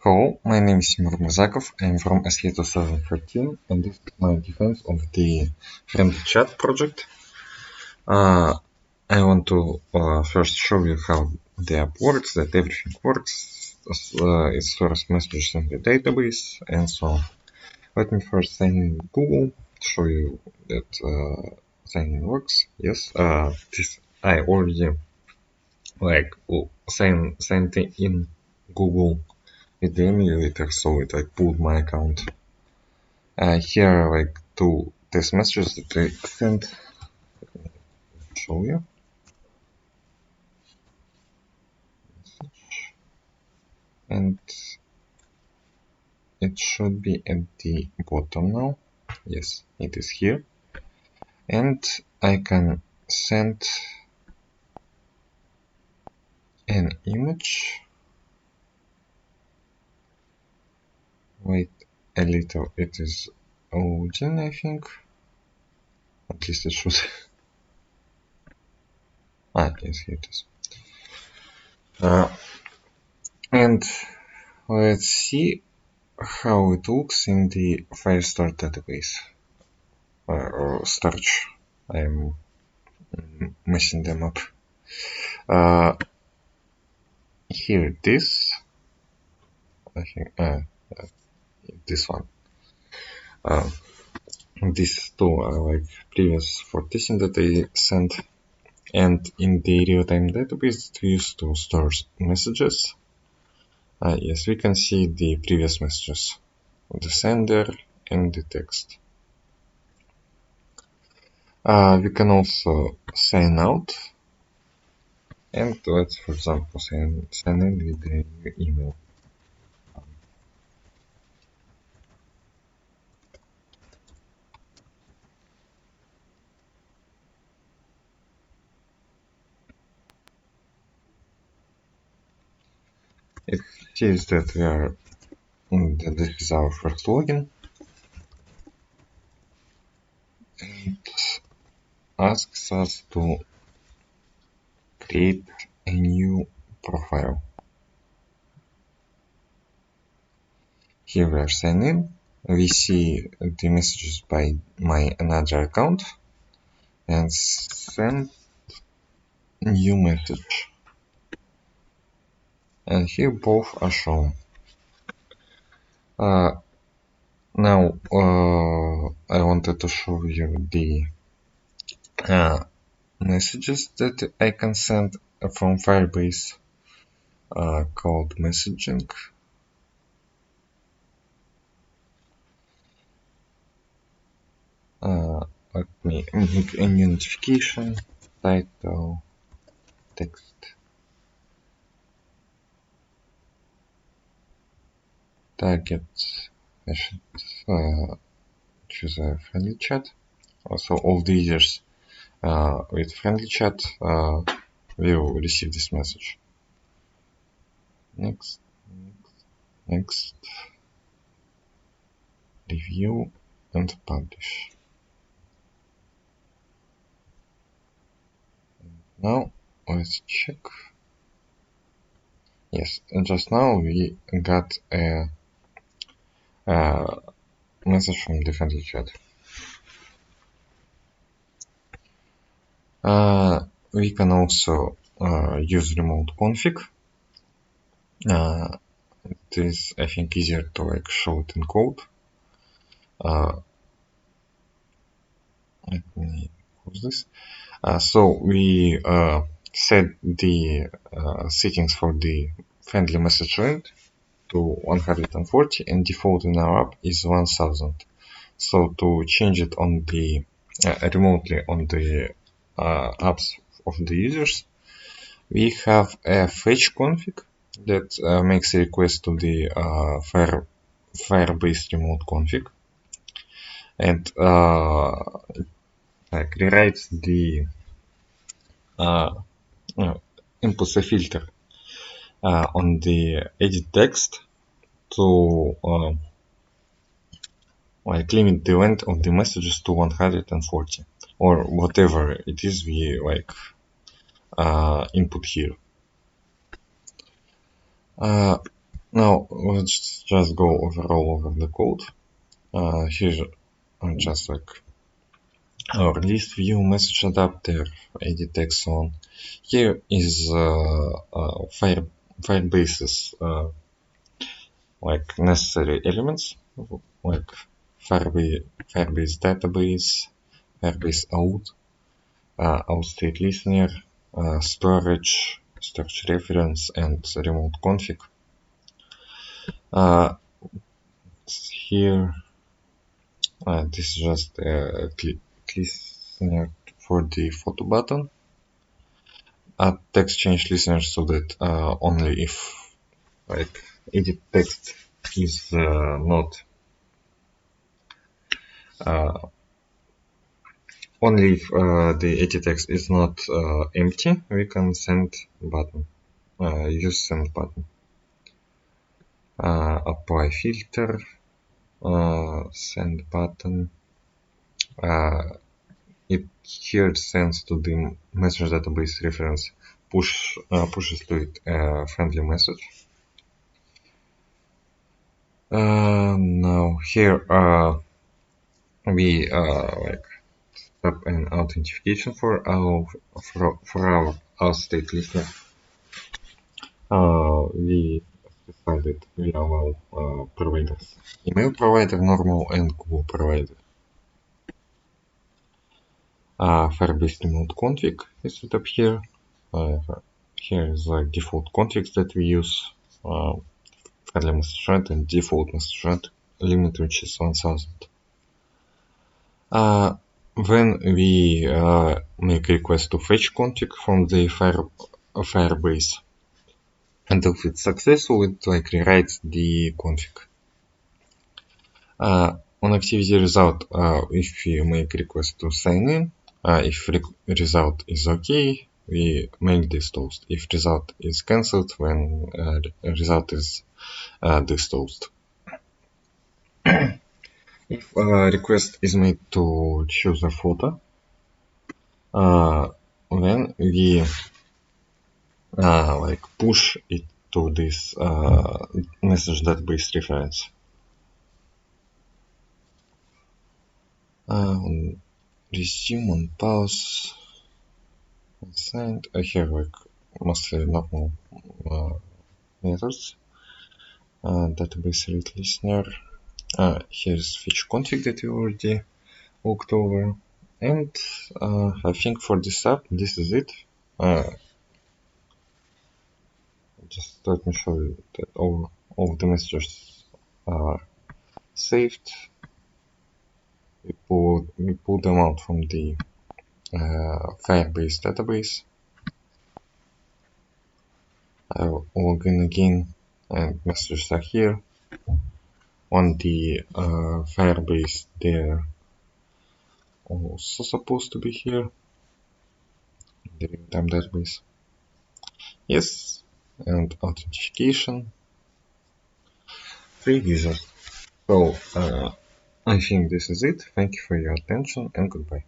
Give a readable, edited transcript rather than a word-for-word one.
Hello, my name is Timur Umurzakov. I am from SE-2013 and this is my defense of the FriendlyChat project. I want to first show you how the app works, that everything works. It stores messages in the database and so on. Let me first sign in Google to show you that signing works. Yes, this I already signed in Google with the emulator, so it pulled my account. Here are two test messages that I sent. Show you. And it should be at the bottom now. Yes, it is here. And I can send an image. Wait a little, it is loading, I think. At least it should. Yes, here it is. And let's see how it looks in the file store database or storage. I'm messing them up. Here it is. I think this one. These two are previous for testing that I sent, and in the real-time database that we use to store messages. Yes, we can see the previous messages, the sender and the text. We can also sign out, and let's, for example, sign in with the new email. It says that this is our first login, and asks us to create a new profile. Here we are signing in. We see the messages by my another account and send new message. And here both are shown. Now I wanted to show you the messages that I can send from Firebase called messaging. Let me make a new notification, title, text. Target, I should choose a FriendlyChat. Also, all the users with FriendlyChat will receive this message. Next, review and publish. Now let's check. Yes, and just now we got a message from the FriendlyChat. We can also use remote config. It is, I think, easier to show it in code. Let me close this. So we set the settings for the friendly message length to 140 and default in our app is 1000. So to change it on the remotely on the apps of the users, we have a fetch config that makes a request to the Firebase remote config and rewrites the inputs a filter on the edit text to limit the length of the messages to 140 or whatever it is we input here. Now let's just go over the code. Here's just like our list view, message adapter, edit text on. Here is Firebase's like necessary elements, like Firebase database, Firebase out state listener, storage reference, and remote config. Here, this is just a listener for the photo button. Add text change listener so that only if like edit text is not only if the edit text is not empty, we can send button. Use send button. Apply filter. Send button. It here sends to the message database reference, pushes to it a friendly message. Now here we like step an authentication for our out state listener. We decided we allow providers: email provider, normal, and Google provider. Firebase remote config is set up here. Here is the default configs that we use. Friendly message rate and default message rate limit, which is 1000. When we make request to fetch config from the Firebase, and if it's successful, it like rewrites the config. On activity result, if we make request to sign in, if result is okay, we make this toast. If result is cancelled, when result is this toast. If request is made to choose a photo, then we like push it to this message database reference. Resume on pause. Send. I have like mostly normal methods. Database read listener. Here's fetch config that we already looked over. And I think for this app, this is it. Just let me show you that all of the messages are saved. We pull them out from the Firebase database. I'll log in again, and messages are here. On the Firebase, they're also supposed to be here. The real-time database. Yes, and authentication. 3 users. So I think this is it. Thank you for your attention and goodbye.